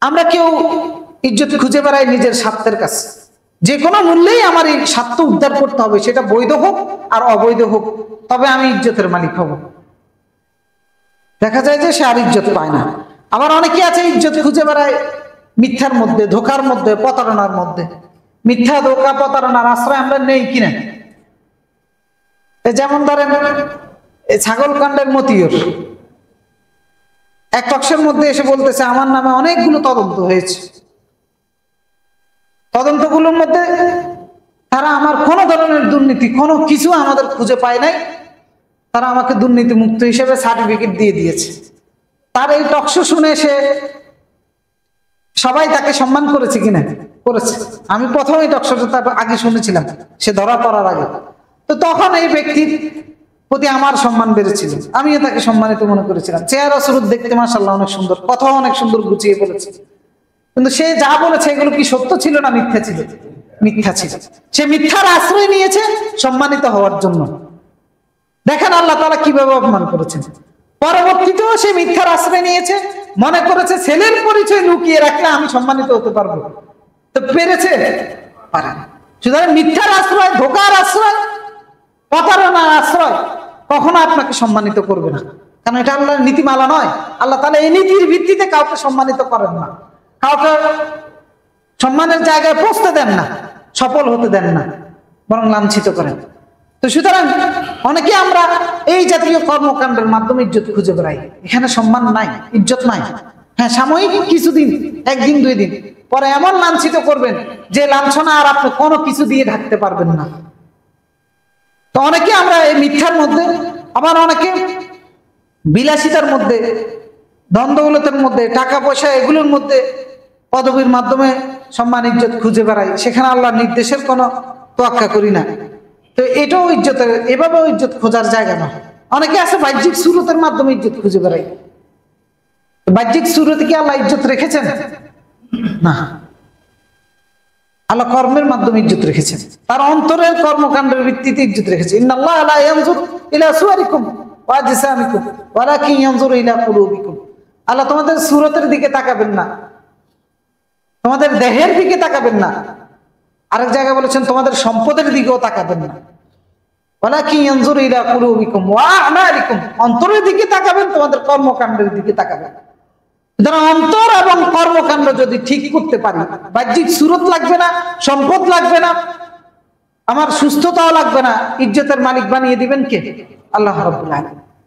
আমরা কেউ ইজ্জত খুঁজে বেড়াই নিজের স্বার্থের কাছে, যে কোনো মূল্যেই আমার এই স্বার্থ উদ্ধার করতে হবে, সেটা বৈধ হোক আর অবৈধ হোক, তবে আমি ইজ্জতের মালিক হব। দেখা যায় যে সে আর ইজ্জত পায় না। আবার অনেকে আছে ইজ্জত খুঁজে বেড়ায় মিথ্যার মধ্যে, ধোকার মধ্যে, প্রতারণার মধ্যে। মিথ্যা, ধোকা, প্রতারণার আশ্রয় আমরা নেই কিনা? যেমন ধরেন ছাগল কাণ্ডের মতিয়র এক টকশের মধ্যে এসে বলতেছে আমার নামে অনেকগুলো তদন্ত হয়েছে, তদন্তগুলোর মধ্যে তারা আমার কোনো ধরনের দুর্নীতি কোনো কিছু আমাদের খুঁজে পায় নাই, তারা আমাকে দুর্নীতি মুক্ত হিসেবে সার্টিফিকেট দিয়ে দিয়েছে। তার এই টকশো শুনে সে সবাই তাকে সম্মান করেছে কিনা? করেছে। আমি প্রথম এই টকশোটা তার আগে শুনেছিলাম, সে ধরা পড়ার আগে। তো তখন এই ব্যক্তির প্রতি আমার সম্মান বেড়েছিল, আমিও তাকে সম্মানিত মনে করেছিলাম। চেহারা সুরত দেখতে মাশাআল্লাহ অনেক সুন্দর, কথা অনেক সুন্দর গুছিয়ে বলেছে। কিন্তু সে যা বলেছে এগুলো কি সত্য ছিল না মিথ্যা ছিল? মিথ্যা ছিল। সে মিথ্যার আশ্রয় নিয়েছে সম্মানিত হওয়ার জন্য। দেখেন আল্লাহ তাআলা কিভাবে অপমান করেছেন। পরবর্তীতেও সে মিথ্যার আশ্রয় নিয়েছে, মনে করেছে ছেলের পরিচয় লুকিয়ে রাখলে আমি সম্মানিত হতে পারবো। তো পেরেছে? পারে না। সুতরাং মিথ্যার আশ্রয়, ধোকার আশ্রয়, প্রতারণার আশ্রয় কখনো আপনাকে সম্মানিত করবে না, কারণ এটা আল্লাহর নীতিমালা নয়। আল্লাহ তাআলা এই নীতির ভিত্তিতে কাউকে সম্মানিত করেন না, কাউকে সম্মানের জায়গায় পৌঁছতে দেন না, সফল হতে দেন না, বরং লাঞ্ছিত করেন। তো সুতরাং অনেকে আমরা এই জাতীয় কর্মকাণ্ডের মাধ্যমে ইজ্জত খুঁজে বেড়াই। এখানে সম্মান নাই, ইজ্জত নাই। হ্যাঁ, সাময়িক কিছুদিন, একদিন দুই দিন পরে এমন লাঞ্ছিত করবেন যে লাঞ্ছনা আর আপনি কোনো কিছু দিয়ে ঢাকতে পারবেন না। তো অনেকে আমরা এই মিথ্যার মধ্যে, আবার অনেকে বিলাসিতার মধ্যে, দ্বন্দ্বগুলোতের মধ্যে, টাকা পয়সা এগুলোর মধ্যে, পদবীর মাধ্যমে সম্মান ইজ্জত খুঁজে বেড়াই। সেখানে আল্লাহর নির্দেশের কোনো তোয়াক্কা করি না। তো এটাও ইজ্জতের, এভাবেও ইজ্জত খোঁজার জায়গা না। অনেকে আছে বাহ্যিক সুরতের মাধ্যমে ইজ্জত খুঁজে বেড়াই। বাহ্যিক সুরতে কি আল্লাহ ইজ্জত রেখেছেন? না, আল্লাহ কর্মের মাধ্যমে ইজ্জত রেখেছেন, তার অন্তরের কর্মকাণ্ডের ভিত্তিতে ইজ্জত রেখেছে। ইন্নাল্লাহা লা ইয়ানজুরু ইলা সুওয়ারিকুম ওয়া আজসামিকুম ওয়ালাকিন ইয়ানজুরু ইলা কুলুবিকুম। আল্লাহ তোমাদের সুরতের দিকে তাকাবেন না, তোমাদের দেহের দিকে তাকাবেন না। আরেক জায়গায় বলেছেন তোমাদের সম্পদের দিকেও তাকাবেন না। ওয়ালাকিন ইয়ানজুরু ইলা কুলুবিকুম ওয়া আমালিকুম। অন্তরের দিকে তাকাবেন, তোমাদের কর্মকাণ্ডের দিকে তাকাবেন। অন্তর এবং কর্মকাণ্ড যদি ঠিক করতে পারি, বাহ্যিক সুরত লাগবে না, সম্পদ লাগবে না, আমার সুস্থতাও লাগবে না, ইজ্জতের মালিক বানিয়ে দিবেন কে? আল্লাহ রাব্বুল আলামিন।